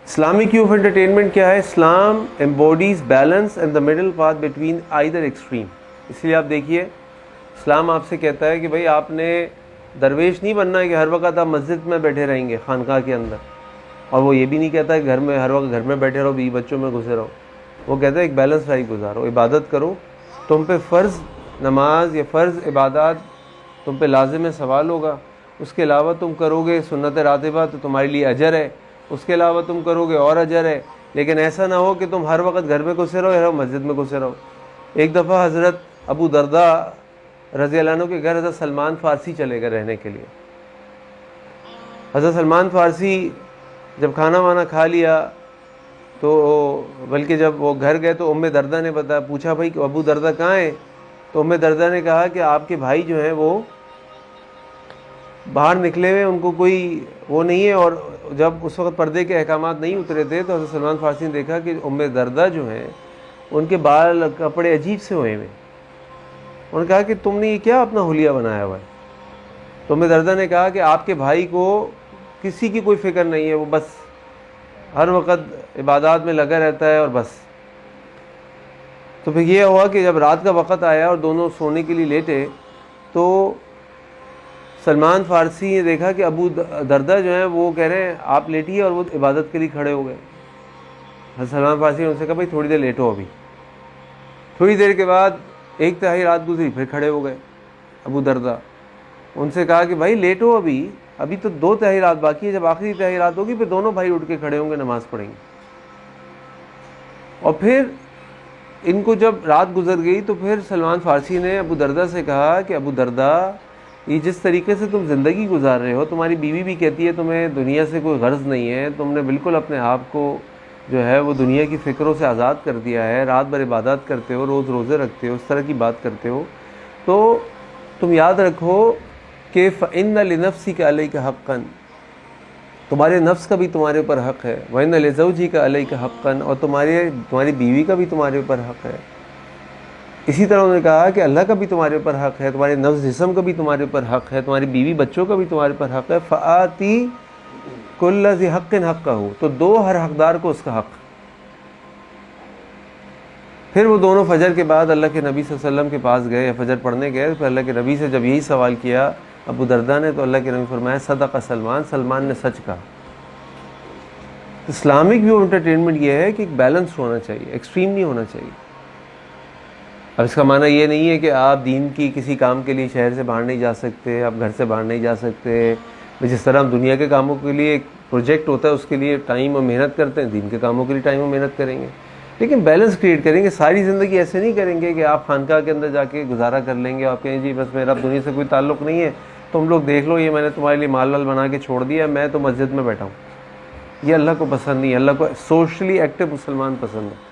Islamic view of entertainment کیا ہے؟ اسلام embodies balance and the middle path between either extreme. اس لیے آپ دیکھیے اسلام آپ سے کہتا ہے کہ بھائی آپ نے درویش نہیں بننا ہے کہ ہر وقت آپ مسجد میں بیٹھے رہیں گے خانقاہ کے اندر، اور وہ یہ بھی نہیں کہتا کہ گھر میں ہر وقت گھر میں بیٹھے رہو، بیوی بچوں میں گھسے رہو. وہ کہتا ہے ایک بیلنس لائف گزارو، عبادت کرو. تم پہ فرض نماز یا فرض عبادات تم پہ لازم ہے، سوال ہوگا. اس کے علاوہ تم کرو گے سنت راتبہ تو تمہارے لیے اجر ہے، اس کے علاوہ تم کرو گے اور اجر ہے. لیکن ایسا نہ ہو کہ تم ہر وقت گھر میں گھسے رہو یا مسجد میں گھسے رہو. ایک دفعہ حضرت ابو درداء رضی اللہ عنہ کے گھر حضرت سلمان فارسی چلے گئے رہنے کے لیے. حضرت سلمان فارسی جب کھانا وانا کھا لیا تو بلکہ جب وہ گھر گئے تو ام دردہ نے پوچھا بھائی کہ ابو دردہ کہاں ہیں؟ تو ام دردہ نے کہا کہ آپ کے بھائی جو ہیں وہ باہر نکلے ہوئے، ان کو کوئی وہ نہیں ہے. اور جب اس وقت پردے کے احکامات نہیں اترے تھے تو حضرت سلمان فارسی نے دیکھا کہ ام دردہ جو ہیں ان کے بال کپڑے عجیب سے ہوئے ہوئے. انہوں نے کہا کہ تم نے یہ کیا اپنا حلیہ بنایا ہوا ہے؟ تو ام دردہ نے کہا کہ آپ کے بھائی کو کسی کی کوئی فکر نہیں ہے، وہ بس ہر وقت عبادات میں لگا رہتا ہے اور بس. تو پھر یہ ہوا کہ جب رات کا وقت آیا اور دونوں سونے کے لیے لیٹے تو سلمان فارسی نے دیکھا کہ ابو دردہ جو ہیں وہ کہہ رہے ہیں آپ لیٹیے، اور وہ عبادت کے لیے کھڑے ہو گئے. سلمان فارسی نے ان سے کہا بھائی تھوڑی دیر لیٹو. ابھی تھوڑی دیر کے بعد 1/3 رات گزری، پھر کھڑے ہو گئے ابو دردہ. ان سے کہا کہ بھائی لیٹو، ابھی تو 2/3 رات باقی ہے، جب آخری 1/3 رات ہوگی پھر دونوں بھائی اٹھ کے کھڑے ہوں گے، نماز پڑھیں گے. اور پھر ان کو جب رات گزر گئی تو پھر سلمان فارسی نے ابو دردہ سے کہا کہ ابو دردہ یہ جس طریقے سے تم زندگی گزار رہے ہو، تمہاری بیوی بھی کہتی ہے تمہیں دنیا سے کوئی غرض نہیں ہے، تم نے بالکل اپنے آپ کو جو ہے وہ دنیا کی فکروں سے آزاد کر دیا ہے، رات بھر عبادات کرتے ہو، روز روزے رکھتے ہو، اس طرح کی بات کرتے ہو. تو تم یاد رکھو کہ فَإِنَّ لِنَفْسِكَ عَلَيْكَ حَقًّا، تمہارے نفس کا بھی تمہارے اوپر حق ہے. وَإِنَّ لِزَوْجِكَ عَلَيْكَ حَقًّا، اور تمہاری بیوی کا بھی تمہارے اوپر حق ہے. اسی طرح انہوں نے کہا کہ اللہ کا بھی تمہارے اوپر حق ہے، تمہارے نفس جسم کا بھی تمہارے اوپر حق ہے، تمہاری بیوی بچوں کا بھی تمہارے اوپر حق ہے. فَآتِي كُلَّ ذِي حَقٍّ حَقَّهُ، تو دو ہر حقدار کو اس کا حق. پھر وہ دونوں فجر کے بعد اللہ کے نبی صلی اللہ علیہ وسلم کے پاس گئے، فجر پڑھنے گئے. پھر اللہ کے نبی سے جب یہی سوال کیا ابو درداء نے تو اللہ کے نبی فرمایا صدق سلمان، سلمان نے سچ کہا. اسلامک ویو انٹرٹینمنٹ یہ ہے کہ ایک بیلنس ہونا چاہیے، ایکسٹریم نہیں ہونا چاہیے. اب اس کا معنی یہ نہیں ہے کہ آپ دین کی کسی کام کے لیے شہر سے باہر نہیں جا سکتے، آپ گھر سے باہر نہیں جا سکتے. جس طرح ہم دنیا کے کاموں کے لیے ایک پروجیکٹ ہوتا ہے اس کے لیے ٹائم اور محنت کرتے ہیں، دین کے کاموں کے لیے ٹائم اور محنت کریں گے، لیکن بیلنس کریٹ کریں گے. ساری زندگی ایسے نہیں کریں گے کہ آپ خانقاہ کے اندر جا کے گزارا کر لیں گے، آپ کہیں جی بس میرا دنیا سے کوئی تعلق نہیں ہے، تم لوگ دیکھ لو، یہ میں نے تمہارے لیے مال وال بنا کے چھوڑ دیا، میں تو مسجد میں بیٹھا ہوں. یہ اللہ کو پسند نہیں ہے. اللہ کو سوشلی ایکٹیو مسلمان پسند ہے.